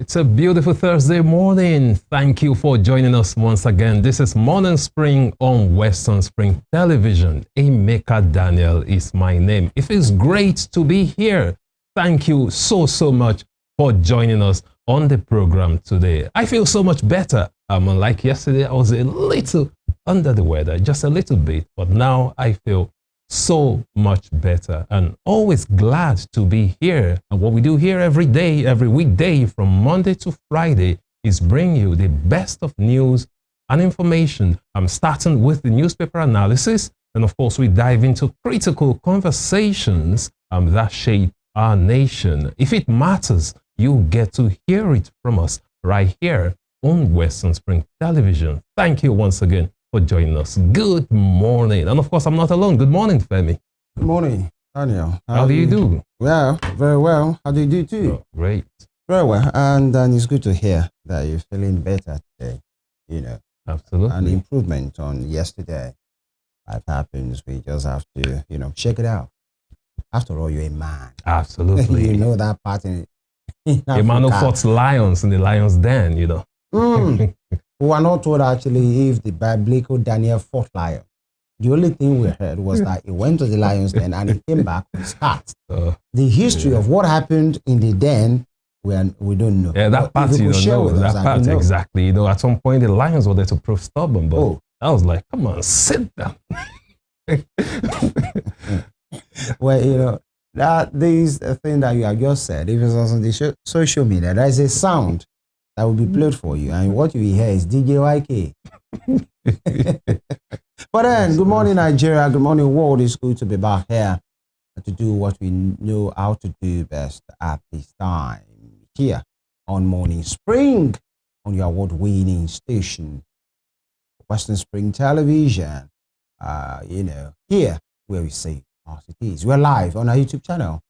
It's a beautiful Thursday morning. Thank you for joining us once again. This is Morning Spring on Western Spring Television. Emeka Daniel is my name. It feels great to be here. Thank you so much for joining us on the program today. I feel so much better. Unlike yesterday, I was a little under the weather, just a little bit, but now I feel so much better and always glad to be here. And what we do here every day, every weekday from Monday to Friday is bring you the best of news and information. I'm starting with the newspaper analysis, and of course we dive into critical conversations that shape our nation. If it matters, you get to hear it from us right here on Western Spring Television. Thank you once again for joining us. Good morning. And of course, I'm not alone. Good morning, Femi. Good morning, Daniel. How do you do? Well, very well. How do you do too? Oh, great. Very well. And it's good to hear that you're feeling better today, you know. Absolutely. An improvement on yesterday. Life happens. We just have to, check it out. After all, you're a man. Absolutely. You know that part in a man who fought lions in the lion's den, We were not told actually if the biblical Daniel fought lion. The only thing we heard was that he went to the lion's den and he came back with scars. The history of what happened in the den, we don't know. Yeah, that part you don't know. That part, exactly. At some point the lions were there to prove stubborn, but I was like, come on, sit down. Well, this thing that you have just said, if it's on the social media, there is a sound that will be played for you, and what you hear is DJ YK. But then, good morning, Nigeria. Good morning, world. It's good to be back here to do what we know how to do best at this time. Here on Morning Spring, on your award-winning station, Western Spring Television. Here where we say as it is. We're live on our YouTube channel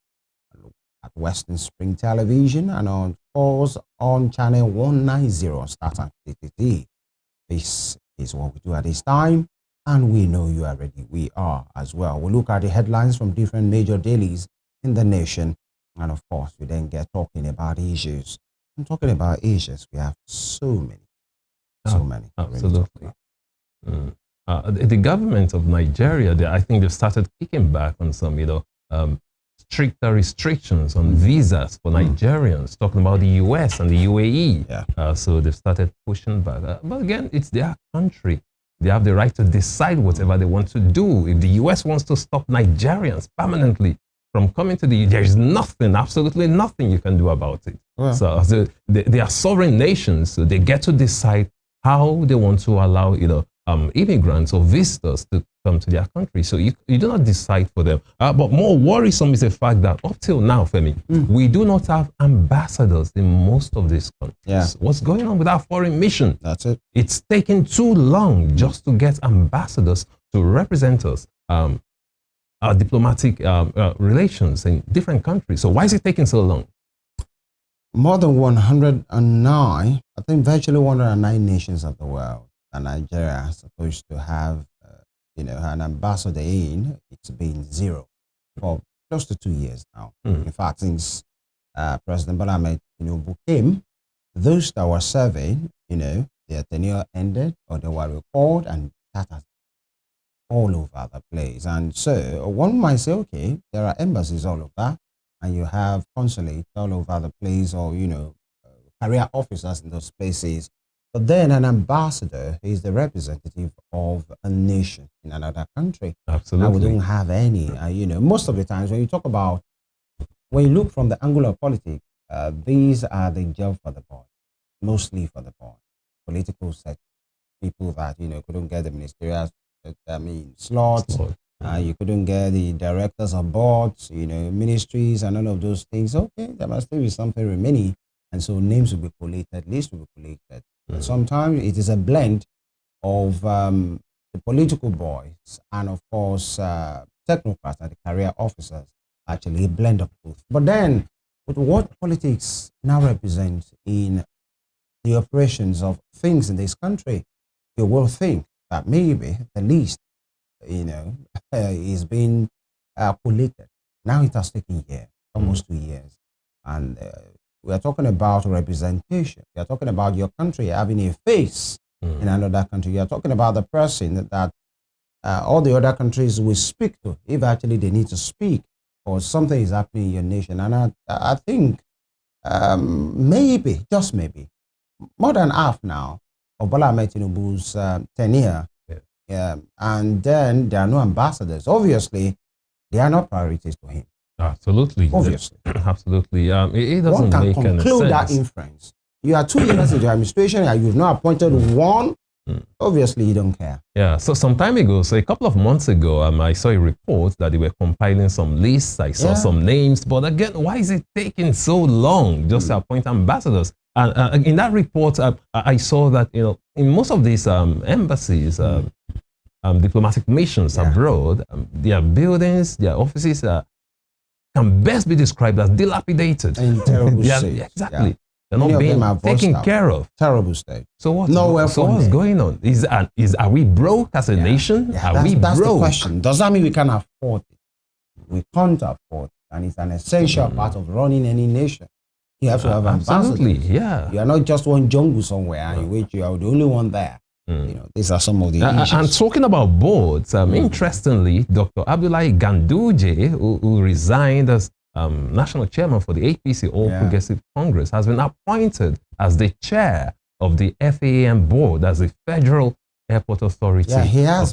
at Western Spring Television and on channel 190 on Startimes DTT. This is what we do at this time, and we know you are ready. We are as well. We look at the headlines from different major dailies in the nation, and of course, we then get talking about issues. And talking about issues, we have so many. Absolutely. The government of Nigeria, I think they've started kicking back on some, stricter restrictions on visas for Nigerians, talking about the US and the UAE. Yeah. So they've started pushing back. But again, it's their country. They have the right to decide whatever they want to do. If the US wants to stop Nigerians permanently from coming to the US, there is nothing, absolutely nothing you can do about it. Yeah. So they are sovereign nations, so they get to decide how they want to allow, immigrants or visitors to come to their country. So you do not decide for them. But more worrisome is the fact that up till now, Femi, we do not have ambassadors in most of these countries. Yeah. What's going on with our foreign mission? That's it. It's taken too long just to get ambassadors to represent us, our diplomatic relations in different countries. So why is it taking so long? More than 109, I think virtually 109 nations of the world. And Nigeria is supposed to have, an ambassador in. It's been zero for close to 2 years now. In fact, since President Bola Ahmed Tinubu came, those that were serving, their tenure ended or they were recalled, and that has all over the place. And so one might say, okay, there are embassies all over, and you have consulates all over the place, or career officers in those places. But then an ambassador is the representative of a nation in another country. Absolutely. Now we don't have any. Most of the times when you look from the angle of politics, these are the job for the boy, mostly for the boy. Political sector, people that couldn't get the ministerial, slots. You couldn't get the directors of boards, ministries, and all of those things. Okay, there must still be something remaining, and so names will be collated, lists will be collated. Sometimes it is a blend of the political boys and, of course, technocrats and the career officers, actually a blend of both. But then, with what politics now represents in the operations of things in this country, you will think that maybe the least, is being collated. Now it has taken years, almost 2 years. And We are talking about representation. We are talking about your country having a face in another country. You are talking about the person that all the other countries will speak to if actually they need to speak or something is happening in your nation. And I think maybe, just maybe, more than half now of Bola Ahmed Tinubu's tenure, and then there are no ambassadors. Obviously, they are not priorities to him. Absolutely. Obviously. Absolutely. It doesn't one can make any conclude sense. that inference. You are 2 years into administration and you've not appointed one. Obviously, you don't care. Yeah, so some time ago, so a couple of months ago, I saw a report that they were compiling some lists. I saw some names, but again, why is it taking so long just to appoint ambassadors? And in that report, I saw that, you know, in most of these embassies, diplomatic missions abroad, their buildings, their offices can best be described as dilapidated. In terrible state. Exactly. They're not being taken care of. Terrible state. So what's going on? Are we broke as a nation? Are we broke? That's the question. Does that mean we can afford it? We can't afford it. And it's an essential part of running any nation. You have to have ambassadors. Absolutely, yeah. You are not just one jungle somewhere and you are the only one there. You know, these are some of the issues. And talking about boards, interestingly, Dr. Abdullahi Ganduje, who resigned as national chairman for the APC, All Progressive Congress, has been appointed as the chair of the FAM board, as the Federal Airport Authority of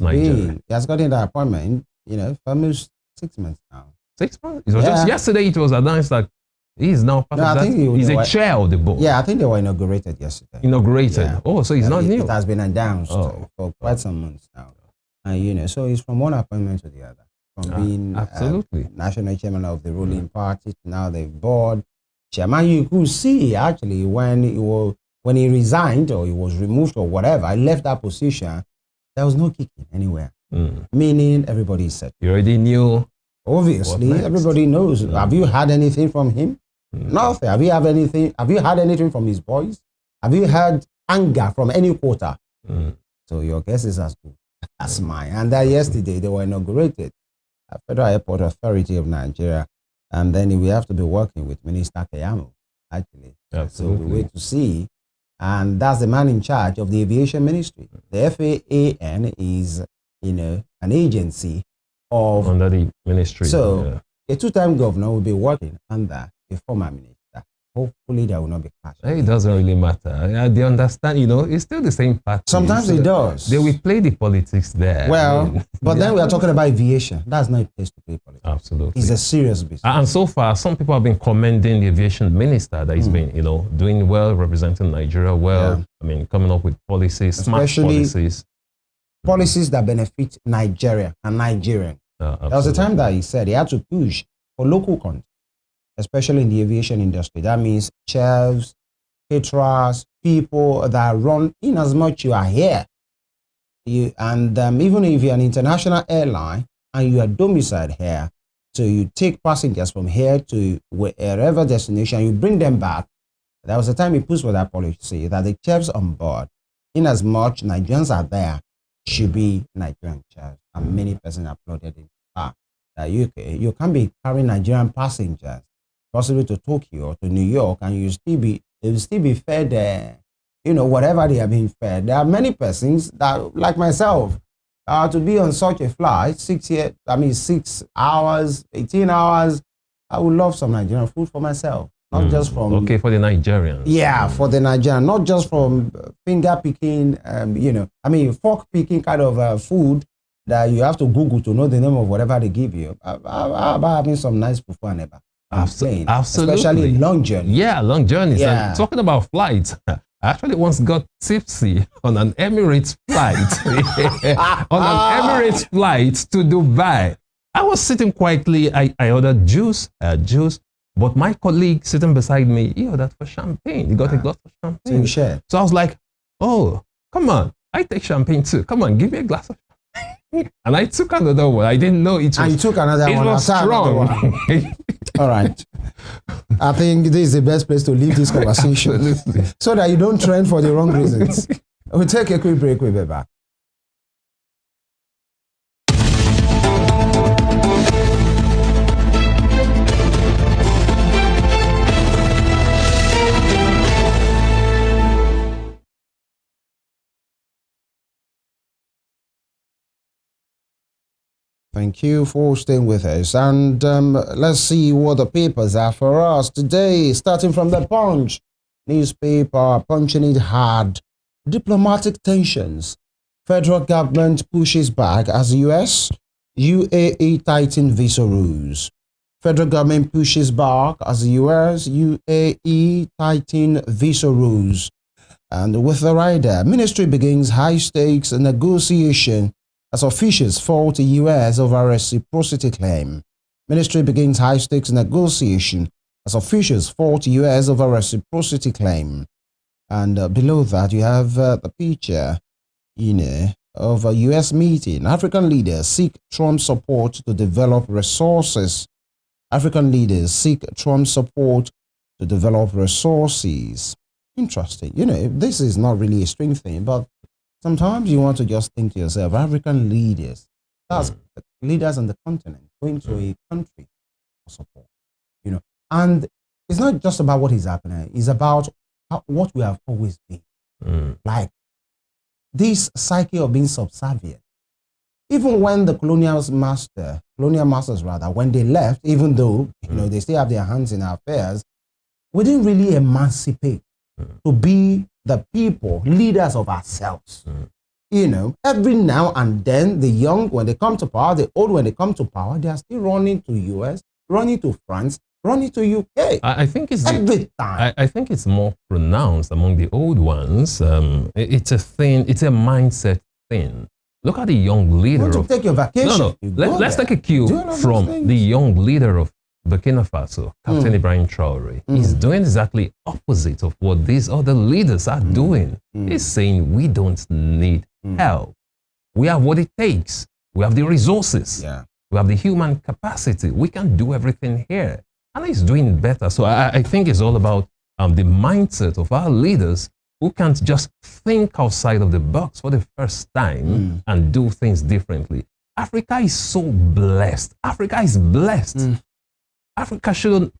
Nigeria. He has gotten that appointment, you know, for almost 6 months now. 6 months? It was just yesterday it was announced that he is now part of that. He's a chair of the board. Yeah, I think they were inaugurated yesterday. Inaugurated? Yeah. Oh, so he's not new? It has been announced for quite some months now. And, you know, so he's from one appointment to the other. From being national chairman of the ruling party to now the board chairman. You could see actually when he resigned or he was removed or whatever, I left that position, there was no kicking anywhere. Meaning everybody is set. You already knew. Obviously, everybody knows. Have you had anything from him? Nothing. Have you had anything from his boys? Have you had anger from any quarter? So your guess is as good as mine. And that yesterday they were inaugurated. Federal Airport Authority of Nigeria, and then we have to be working with Minister Keyamo, actually. Absolutely. So we wait to see, and that's the man in charge of the aviation ministry. The FAAN is, you know, an agency of under the ministry. So a two-time governor will be working under a former minister. Hopefully, there will not be clash. It doesn't really matter. They understand, you know, it's still the same party. Sometimes it does. They will play the politics there. Well, but then we are talking about aviation. That's not a place to play politics. Absolutely. It's a serious business. And so far, some people have been commending the aviation minister that he's been, you know, doing well, representing Nigeria well. I mean, coming up with policies, smart policies. Policies that benefit Nigeria and Nigerians. There was a time that he said he had to push for local content, especially in the aviation industry. That means chefs, caterers, people that run in as much you are here. Even if you're an international airline and you are domiciled here, so you take passengers from here to wherever destination, you bring them back. There was a time he pushed for that policy that the chefs on board, in as much Nigerians are there, should be Nigerian chefs. And many persons applauded in fact that you can't be carrying Nigerian passengers possibly to Tokyo or to New York, and they will still be fed, you know, whatever they are being fed. There are many persons that, like myself, to be on such a flight, 6 hours, 18 hours, I would love some Nigerian food for myself. Not just from... Okay, for the Nigerians. Yeah, for the Nigerian, not just from finger picking, you know, fork picking kind of food that you have to Google to know the name of whatever they give you. About having some nice fufu and eba. Absolutely. Especially long journeys. Yeah, long journeys. Yeah. And talking about flights, I actually once got tipsy on an Emirates flight. On an Emirates flight to Dubai. I was sitting quietly. I ordered juice, but my colleague sitting beside me, he ordered for champagne. He got a glass of champagne. So you shared. So I was like, oh, come on. I take champagne too. Come on, give me a glass of champagne. And I took another one. I didn't know it was... And you took another one. It was strong. All right. I think this is the best place to leave this conversation. So that you don't trend for the wrong reasons. We'll take a quick break. We'll be back. Thank you for staying with us. And let's see what the papers are for us today. Starting from the Punch newspaper, punching it hard. Diplomatic tensions. Federal government pushes back as US, UAE tighten visa rules. Federal government pushes back as US, UAE tighten visa rules. And with the rider, ministry begins high-stakes negotiation as officials fault the US over reciprocity claim. Ministry begins high-stakes negotiation as officials fault US over reciprocity claim. And below that, you have the picture, of a US meeting. African leaders seek Trump support to develop resources. African leaders seek Trump support to develop resources. Interesting. This is not really a strange thing, but sometimes you want to just think to yourself, African leaders, that's leaders on the continent, going to a country for support, And it's not just about what is happening, it's about what we have always been. Like this psyche of being subservient. Even when the colonial masters, when they left, even though, they still have their hands in our affairs, we didn't really emancipate to be the people, leaders of ourselves. Every now and then, the young, when they come to power, the old, when they come to power, they are still running to US, running to France, running to UK. I think it's every time. I think it's more pronounced among the old ones. It's a thing. It's a mindset thing. Look at the young leader. You want to take your vacation? Let's take a cue from the young leader of Burkina Faso, Captain Ibrahim Traore. He's doing exactly opposite of what these other leaders are doing. He's saying we don't need help. We have what it takes. We have the resources. We have the human capacity. We can do everything here. And he's doing better. So I think it's all about the mindset of our leaders who can't just think outside of the box for the first time and do things differently. Africa is so blessed. Africa is blessed. Africa shouldn't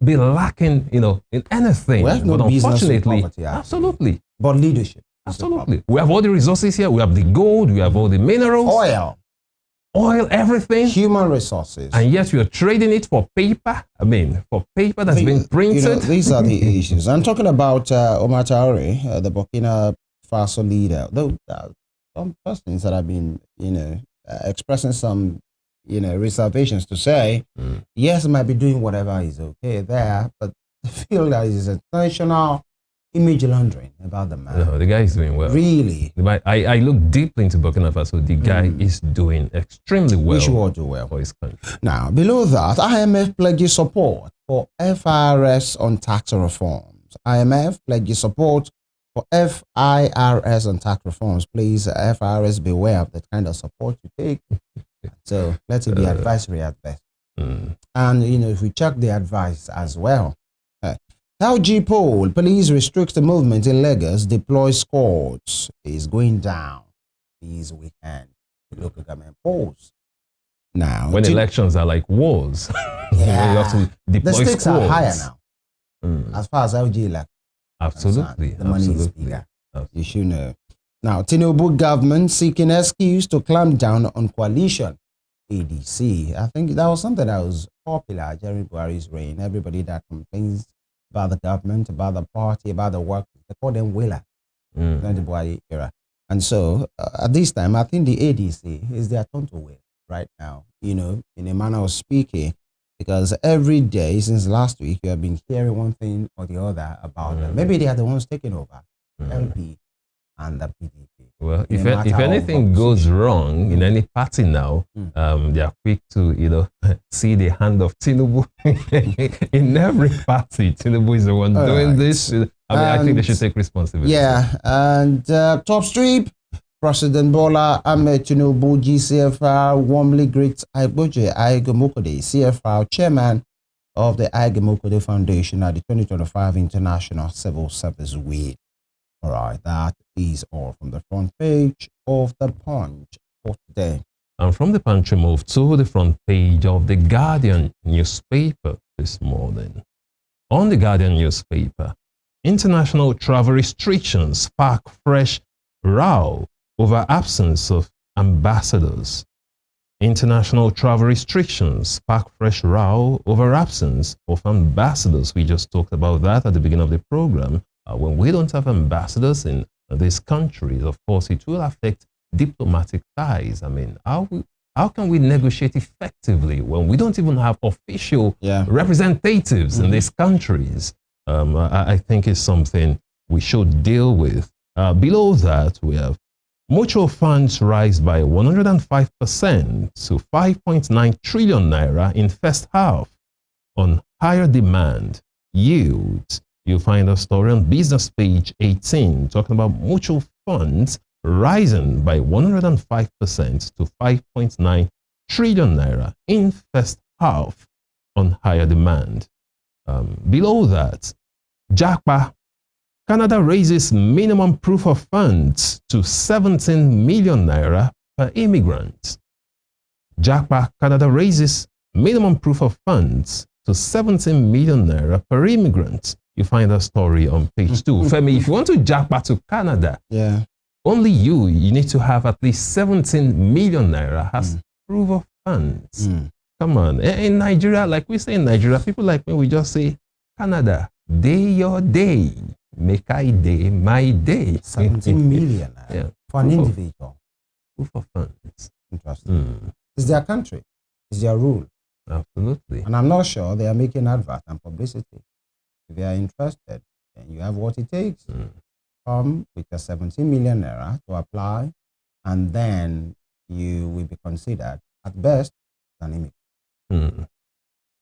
be lacking, in anything. We have no but unfortunately, poverty, absolutely. But leadership. Absolutely. We have all the resources here. We have the gold. We have all the minerals. Oil, everything. Human resources. And yet we are trading it for paper. For paper that's been printed. These are the issues. I'm talking about Omar Traore, the Burkina Faso leader. Though some persons that have been, expressing some, reservations to say, yes, he might be doing whatever is okay there, but I feel that it's intentional image laundering about the man. No, the guy is doing well. Really? I look deeply into Burkina Faso. The guy is doing extremely well. We should all do well for his country. Now, below that, IMF pledges support for FIRS on tax reforms. IMF pledges support for FIRS on tax reforms. Please, FIRS, beware of the kind of support you take. So let it be advisory at best. And, if we check the advice as well. LG poll, police restricts the movement in Lagos, deploy squads, is going down this weekend. The local government polls. Now, when elections are like wars, you have to deploy the stakes squads. are higher now. As far as LG election. Absolutely. The money is bigger. You should know. Now, Tinubu government seeking excuse to clamp down on coalition ADC. I think that was something that was popular during Buhari's reign. Everybody that complains about the government, about the party, about the work, they call them wheeler during the Buhari era. And so, at this time, I think the ADC is their turn to win right now, in a manner of speaking, because every day since last week, you have been hearing one thing or the other about them. Maybe they are the ones taking over LP and the PDP. Well, if anything goes wrong in any party now, they are quick to, see the hand of Tinubu. In every party, Tinubu is the one doing this. I think they should take responsibility. Yeah, and top strip, President Bola Ahmed Tinubu, GCFR, warmly greets Aiboje Aigemokode, CFR chairman of the Aigemokode Foundation at the 2025 International Civil Service Week. All right, that is all from the front page of the Punch for today. And from the Punch, we move to the front page of the Guardian newspaper this morning. On the Guardian newspaper, international travel restrictions spark fresh row over absence of ambassadors. International travel restrictions spark fresh row over absence of ambassadors. We just talked about that at the beginning of the program. When we don't have ambassadors in these countries, of course, it will affect diplomatic ties. I mean, how can we negotiate effectively when we don't even have official representatives in these countries? I think it's something we should deal with. Below that, we have mutual funds rise by 105% to 5.9 trillion naira in first half on higher demand yields. You'll find a story on business page 18 talking about mutual funds rising by 105% to 5.9 trillion naira in first half on higher demand. Below that, JAPA, Canada raises minimum proof of funds to 17 million naira per immigrant. JAPA, Canada raises minimum proof of funds to 17 million naira per immigrant. You find that story on page 2. Femi, if you want to JAPA to Canada, only you need to have at least 17 million naira as proof of funds. Come on. In Nigeria, like we say in Nigeria, people like me, we just say, Canada, day your day. Make I day my day. 17 million for an individual. Proof of funds. Interesting. It's their country. It's their rule. Absolutely. And I'm not sure they are making advert and publicity. If you are interested, then you have what it takes. Come with your 17 million naira to apply, and then you will be considered at best an immigrant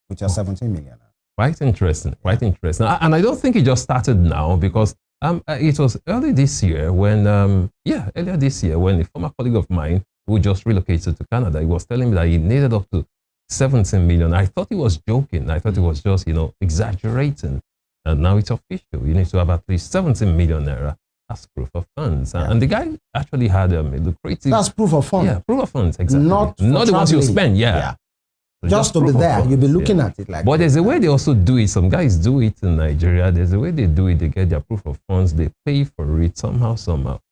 with your 17 million naira. Quite interesting, quite interesting. And I don't think it just started now, because it was early this year when, earlier this year when a former colleague of mine who just relocated to Canada, he was telling me that he needed up to 17 million. I thought he was joking. I thought he was just, exaggerating. And now it's official. You need to have at least 17 million naira as proof of funds. And the guy actually had a lucrative... That's proof of funds. Yeah, proof of funds, exactly. Not the ones you spend, Just to be there, you'll be looking at it like But there's a way they also do it. Some guys do it in Nigeria. There's a way they do it. They get their proof of funds. They pay for it somehow.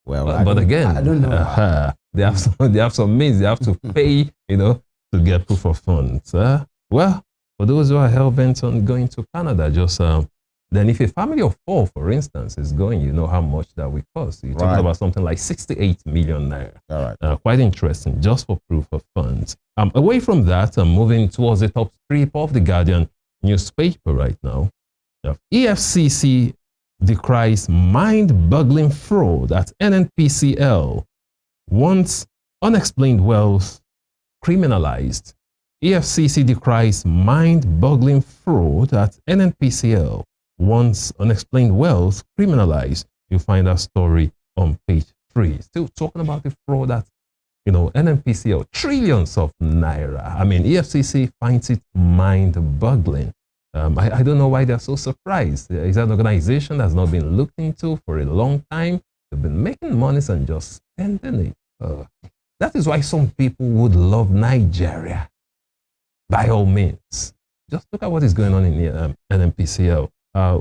Well, but again, I don't know. They have some means. They have to pay, to get proof of funds. Well, for those who are hell-bent on going to Canada, just then if a family of 4, for instance, is going, you know how much that will cost. You're talking about something like 68 million naira. All right. Quite interesting, just for proof of funds. Away from that, I'm moving towards the top strip of the Guardian newspaper right now. EFCC decries mind-boggling fraud at NNPCL. Wants unexplained wealth criminalized. EFCC decries mind-boggling fraud at NNPCL. Wants unexplained wealth criminalized. You find that story on page 3. Still talking about the fraud at NNPCL, trillions of naira. I mean, EFCC finds it mind-boggling. I don't know why they're so surprised. It's an organization that's not been looked into for a long time. They've been making money and just spending it. That is why some people would love Nigeria. By all means. Just look at what is going on in NNPCL.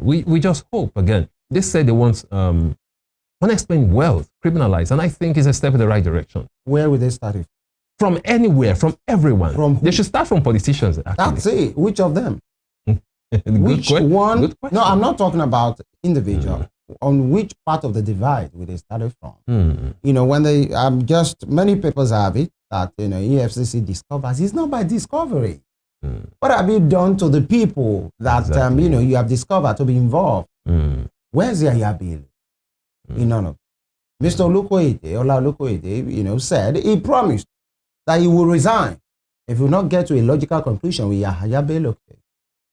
We just hope, again, they said they want unexplained wealth criminalized, and I think it's a step in the right direction. Where would they start it? From anywhere, from everyone. From who? They should start from politicians, actually. That's it. Which of them? Which one? No, I'm not talking about individual. On which part of the divide would they start it from? When they, many papers have it that, EFCC discovers. It's not by discovery. What have you done to the people that, you have discovered to be involved? Where's Yahya Bello? None of it. Mr. Ola Olukoyede, said he promised that he will resign if he will not get to a logical conclusion with Yahya Bello.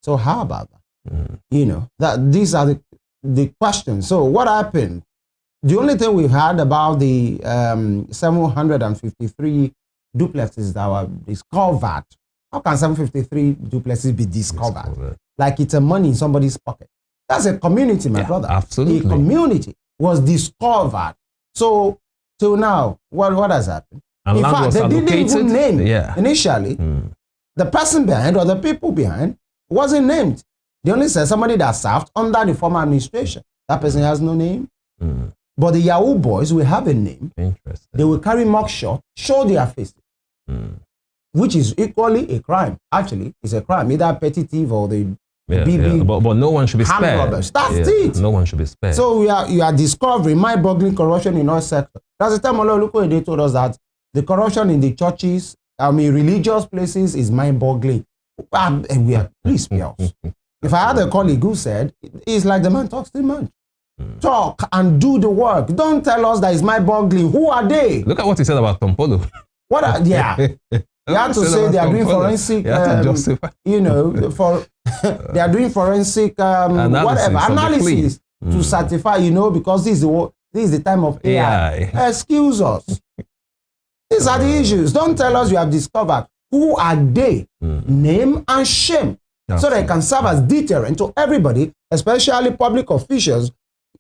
So how about that? That these are the questions. So what happened? The only thing we've heard about the 753 duplexes that were discovered. How can 753 duplexes be discovered? Like it's a money in somebody's pocket. That's a community, my brother. Absolutely. A community was discovered. So till now, what has happened? And in fact, they didn't even name initially. The person behind or the people behind wasn't named. They only said somebody that served under the former administration. That person has no name. But the Yahoo boys will have a name. Interesting. They will carry mugshot, show their faces. which is equally a crime. Actually, it's a crime, either petty thief or the BB. But no one should be spared. Robbers. That's it. No one should be spared. So you are discovering mind-boggling corruption in all sectors. That's the time Ololukoyede told us that the corruption in the churches, religious places is mind-boggling. Please be honest. If I had a colleague who said, it's like the man talks too much. Talk and do the work. Don't tell us that it's mind-boggling. Who are they? Look at what he said about Tompolo. What are, yeah. You have to say they are doing forensic, they are doing forensic analysis to certify, because this is the time of AI. Excuse us. These are the issues. Don't tell us you have discovered. Who are they? Name and shame. So they can serve as deterrent to everybody, especially public officials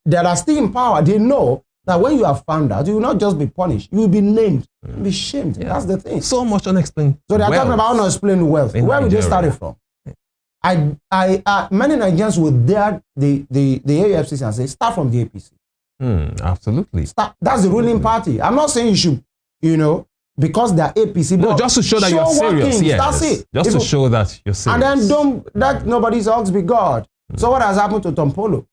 that are still in power. They know that when you are found out, you will not just be punished, you will be named, be shamed. Yeah. That's the thing. So much unexplained. So they are talking about unexplained wealth. Where would they start it from? Many Nigerians would dare the AFCC and say, start from the APC. Absolutely. That's the ruling party. I'm not saying you should, because they are APC. No, just to show that you're serious. Yes. That's it. Just to show that you're serious. And then don't let nobody's ox be God. So what has happened to Tompolo?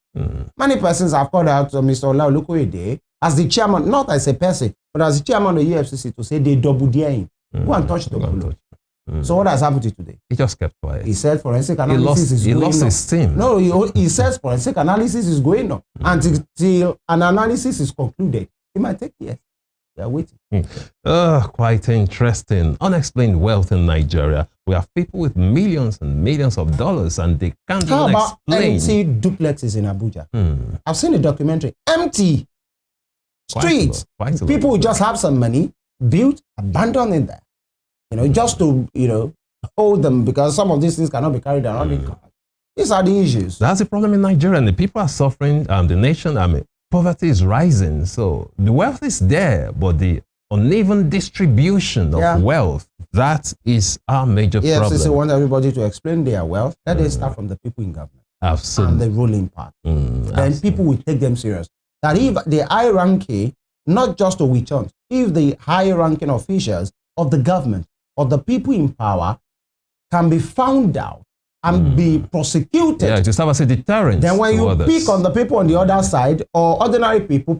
Many persons have called out to Mr. Ololukoyede as the chairman, not as a person, but as the chairman of the EFCC to say they double dare him. Go and touch Tompolo. So what has happened to today? He just kept quiet. He said forensic analysis is going on. He lost his team. No, he says forensic analysis is going on. Until an analysis is concluded, it might take years. We are waiting. Quite interesting. Unexplained wealth in Nigeria. We have people with millions and millions of dollars and they can't even explain. Empty duplexes in Abuja? I've seen a documentary. Empty streets. People who just have some money, built, abandoned in there. Just to, hold them because some of these things cannot be carried around. These are the issues. That's the problem in Nigeria. And the people are suffering. The nation, poverty is rising. So the wealth is there, but the uneven distribution of wealth, that is our major problem. Yes, they want everybody to explain their wealth. Let them start from the people in government. Absolutely. And the ruling part. Then people will take them serious. That if the high ranking, not just to witch hunt, if the high ranking officials of the government or the people in power can be found out and be prosecuted. Yeah, to serve as a deterrent. Then when you pick on the people on the other side or ordinary people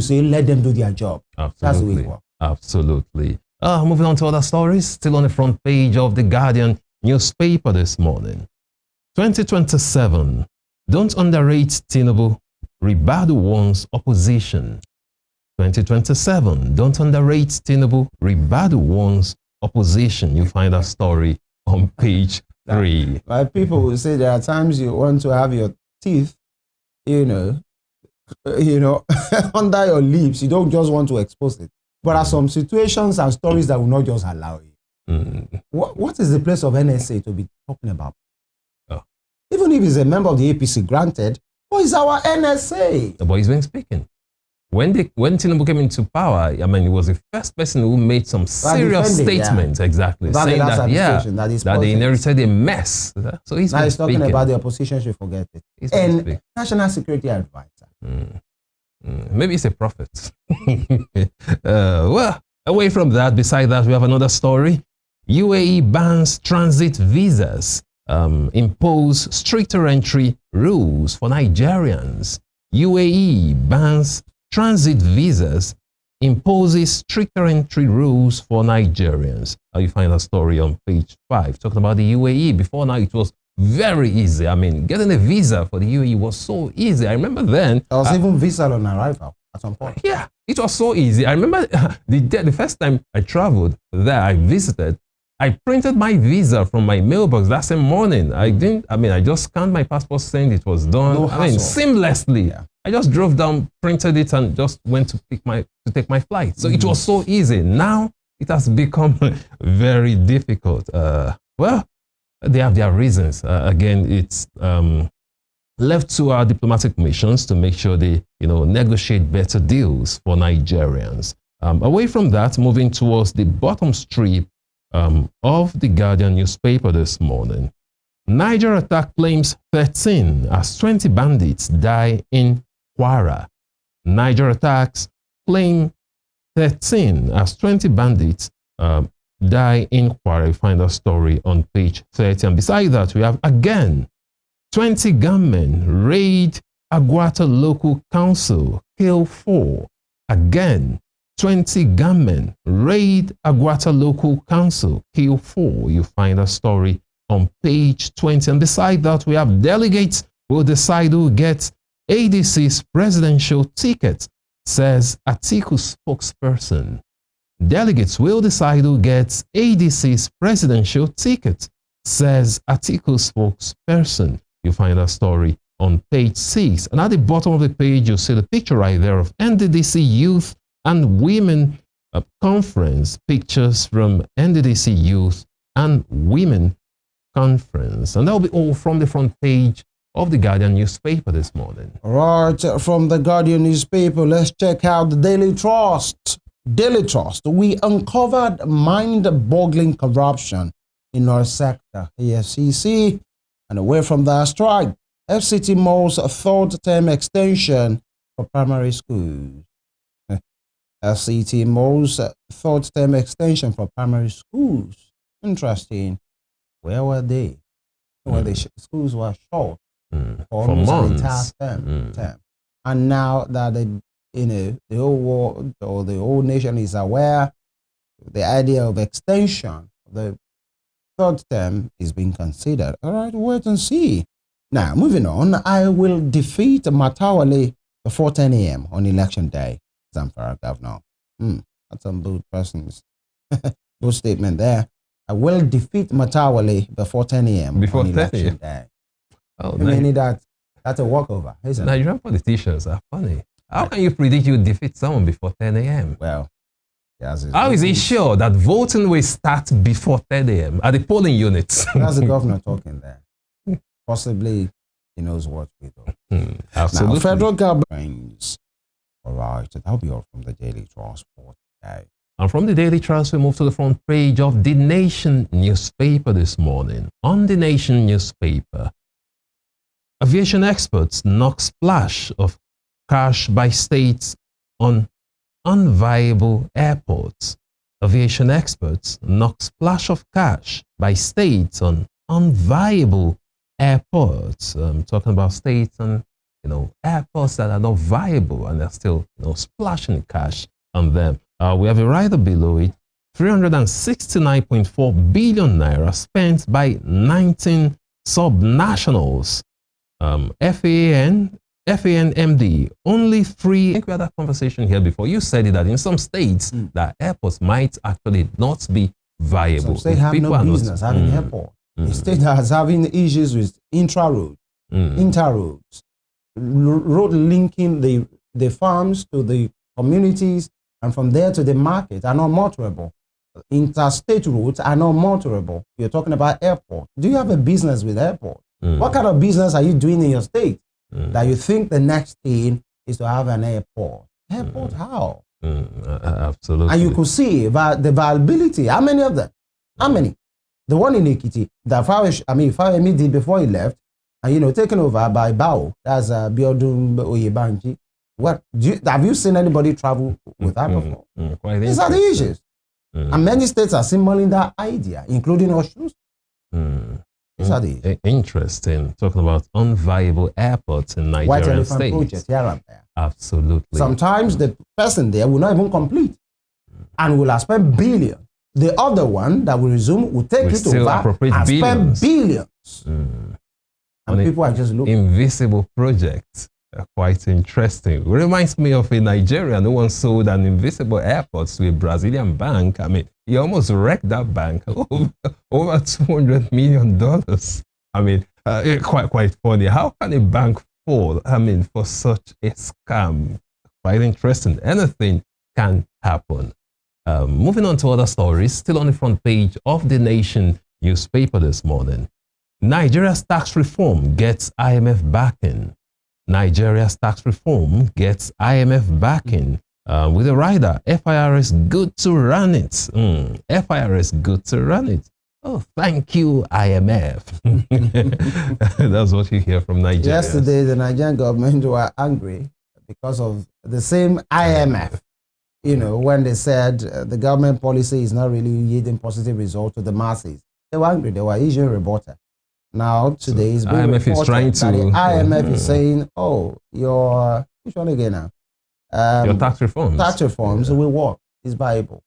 say, let them do their job. Absolutely. That's the way it works. Absolutely. Moving on to other stories, still on the front page of the Guardian newspaper this morning. 2027. Don't underrate Tinubu. Ribadu warns opposition. 2027. Don't underrate Tinubu. Ribadu warns opposition. You find that story on page 3. My people will say there are times you want to have your teeth, under your lips. You don't just want to expose it. But there are some situations and stories that will not just allow you. What is the place of NSA to be talking about? Even if he's a member of the APC, granted, but he's our NSA. But he's been speaking. When Tinubu came into power, he was the first person who made some serious statements, saying that they inherited a mess. So he's talking about the opposition should forget it. And national security advisor. Maybe he's a prophet. Well, away from that, beside that, we have another story. UAE bans transit visas, impose stricter entry rules for Nigerians. UAE bans transit visas, imposes stricter entry rules for Nigerians. You find a story on page 5 talking about the UAE. Before now, it was very easy. Getting a visa for the UAE was so easy. I remember then. There was even visa on arrival at some point. Yeah, it was so easy. I remember the first time I traveled there, I visited, I printed my visa from my mailbox that same morning. I just scanned my passport, saying it was done. Seamlessly. Yeah. I just drove down, printed it, and just went to take my flight. So it was so easy. Now it has become very difficult. Well, they have their reasons. Again, it's left to our diplomatic missions to make sure they, negotiate better deals for Nigerians. Away from that, moving towards the bottom strip of the Guardian newspaper this morning. Niger attack claims 13 as 20 bandits die in Kwara. Niger attacks claim 13 as 20 bandits Die inquiry, find a story on page 30. And beside that, we have again 20 gunmen raid Aguata local council, kill 4. Again, 20 gunmen raid Aguata local council, kill 4. You find a story on page 20. And beside that, we have delegates will decide who gets ADC's presidential ticket, says Atiku spokesperson. Delegates will decide who gets ADC's presidential ticket, says Atiku spokesperson. You find a story on page 6. And at the bottom of the page, you see the picture right there of NDDC Youth and Women Conference. Pictures from NDDC Youth and Women Conference. And that'll be all from the front page of the Guardian newspaper this morning. Right, from the Guardian newspaper, let's check out the Daily Trust. Daily Trust, we uncovered mind-boggling corruption in our sector, AFCC, and away from that strike, FCT Malls third term extension for primary schools. FCT Malls third term extension for primary schools. Interesting. Where were they? Well, the schools were short for months. Term. And now that the whole world or the whole nation is aware, the idea of extension of the third term is being considered. All right, wait and see. Now, moving on, I will defeat Matawale before 10 a.m. on election day. Zamfara governor. That's some bold person's bold statement there. I will defeat Matawale before 10 a.m. Before on 10 election day. Oh, meaning that's a walkover, isn't it? Nigerian politicians are funny. How can you predict you defeat someone before 10 a.m.? Well, how is he sure that voting will start before 10 a.m. at the polling units? That's the governor talking there. Possibly he knows what we do. Absolutely. Now, federal government. All right, that'll be all from the Daily Transport today. And from the Daily Trust, we move to the front page of The Nation newspaper this morning. On The Nation newspaper, aviation experts knock splash of cash by states on unviable airports. Aviation experts knock splash of cash by states on unviable airports. Talking about states and airports that are not viable and they're still splashing cash on them. We have a rider below it. 369.4 billion naira spent by 19 subnationals. FANMD, only 3. I think we had that conversation here before. You said it that in some states that airports might actually not be viable. Some states have no business having airport. A state that is having issues with intra-road, inter-roads, road linking the farms to the communities and from there to the market are not motorable. Interstate routes are not motorable. You're talking about airport. Do you have a business with airport? What kind of business are you doing in your state that you think the next thing is to have an airport? Airport how? Absolutely. And you could see the viability. How many of them? How many? The one in Ekiti, that Fawemi did before he left, and taken over by Bao. That's Biodun Oyebanji. Have you seen anybody travel with that before? These are the issues. And many states are symboling that idea, including Oshun. These are the issues. Interesting. Talking about unviable airports in Nigerian states. Project here and there. Absolutely. Sometimes the person there will not even complete and will have spent billions. The other one that will resume will take it over and spend billions. And people are just looking. Invisible projects. Quite interesting. It reminds me of a Nigerian who once sold an invisible airport to a Brazilian bank. He almost wrecked that bank. Over $200 million. Quite funny. How can a bank fall? For such a scam. Quite interesting. Anything can happen. Moving on to other stories, still on the front page of The Nation newspaper this morning. Nigeria's tax reform gets IMF backing. Nigeria's tax reform gets IMF backing. With a rider, FIRS good to run it. FIRS good to run it. Oh, thank you, IMF. That's what you hear from Nigeria. Yesterday, the Nigerian government were angry because of the same IMF you know, when they said the government policy is not really yielding positive results to the masses. They were angry. They were issuing rebuttal. Now, today is being IMF is trying to... that the IMF is saying, oh, your... Which one again now? Your tax reforms. Tax reforms will work. It's viable.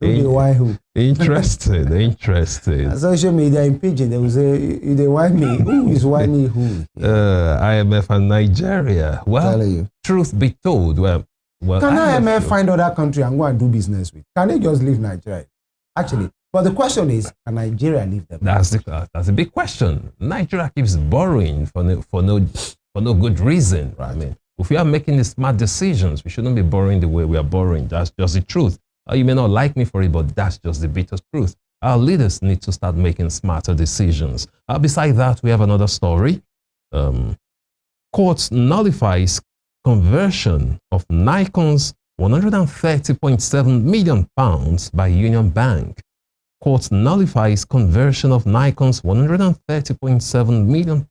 Who? Interesting, interesting. Social media in pidgin, they will say, they want me. Who is why me who? IMF and Nigeria. Well, truth be told, well, can IMF find other country and go and do business with? Can they just leave Nigeria? Actually, but the question is, can Nigeria leave them? That's a big question. Nigeria keeps borrowing for no good reason. Right? I mean, if we are making the smart decisions, we shouldn't be borrowing the way we are borrowing. That's just the truth. You may not like me for it, but that's just the bitter truth. Our leaders need to start making smarter decisions. Besides that, we have another story. Court nullifies conversion of Nikon's £130.7 million by Union Bank. Court nullifies conversion of Nikon's £130.7 million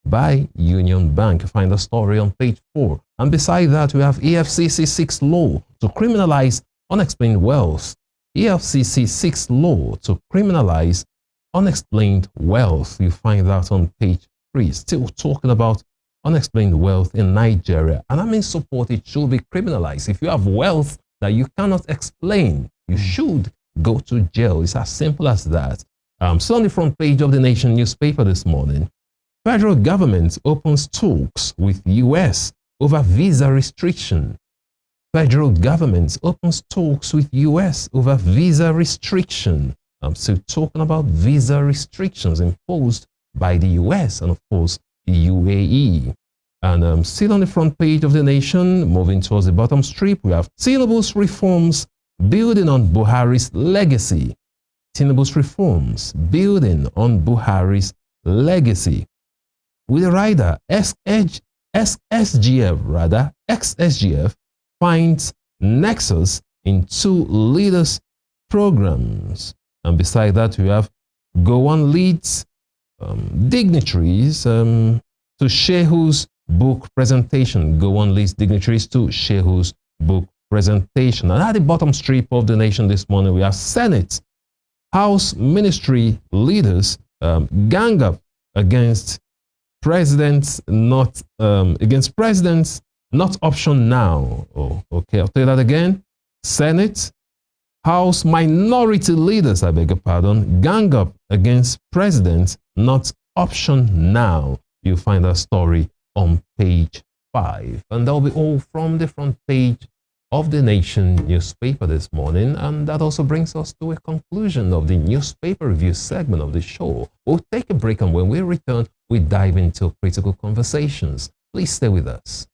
by Union Bank. You find the story on page 4. And beside that, we have EFCC 6 law to criminalize unexplained wealth. EFCC 6 law to criminalize unexplained wealth. You find that on page 3. Still talking about unexplained wealth in Nigeria. And I'm in support. It should be criminalized. If you have wealth that you cannot explain, you should go to jail. It's as simple as that. Still on the front page of the Nation newspaper this morning. Federal government opens talks with U.S. over visa restriction. Federal government opens talks with U.S. over visa restriction. I'm still talking about visa restrictions imposed by the U.S. and, of course, the UAE. And still on the front page of the Nation, moving towards the bottom strip, we have Tinubu's reforms building on Buhari's legacy. Tinubu's reforms building on Buhari's legacy. With a rider, XSGF finds nexus in 2 leaders' programs. And beside that, we have Gowon leads dignitaries to Shehu's book presentation. Gowon leads dignitaries to Shehu's book presentation. And at the bottom strip of the Nation this morning, we have Senate, House ministry leaders gang up against presidents not option now. Oh, okay, I'll tell you that again. Senate, House minority leaders, I beg your pardon, gang up against president not option now. You'll find that story on page 5. And that'll be all from the front page of the Nation newspaper this morning. And that also brings us to a conclusion of the newspaper review segment of the show. We'll take a break, and when we return, we dive into critical conversations. Please stay with us.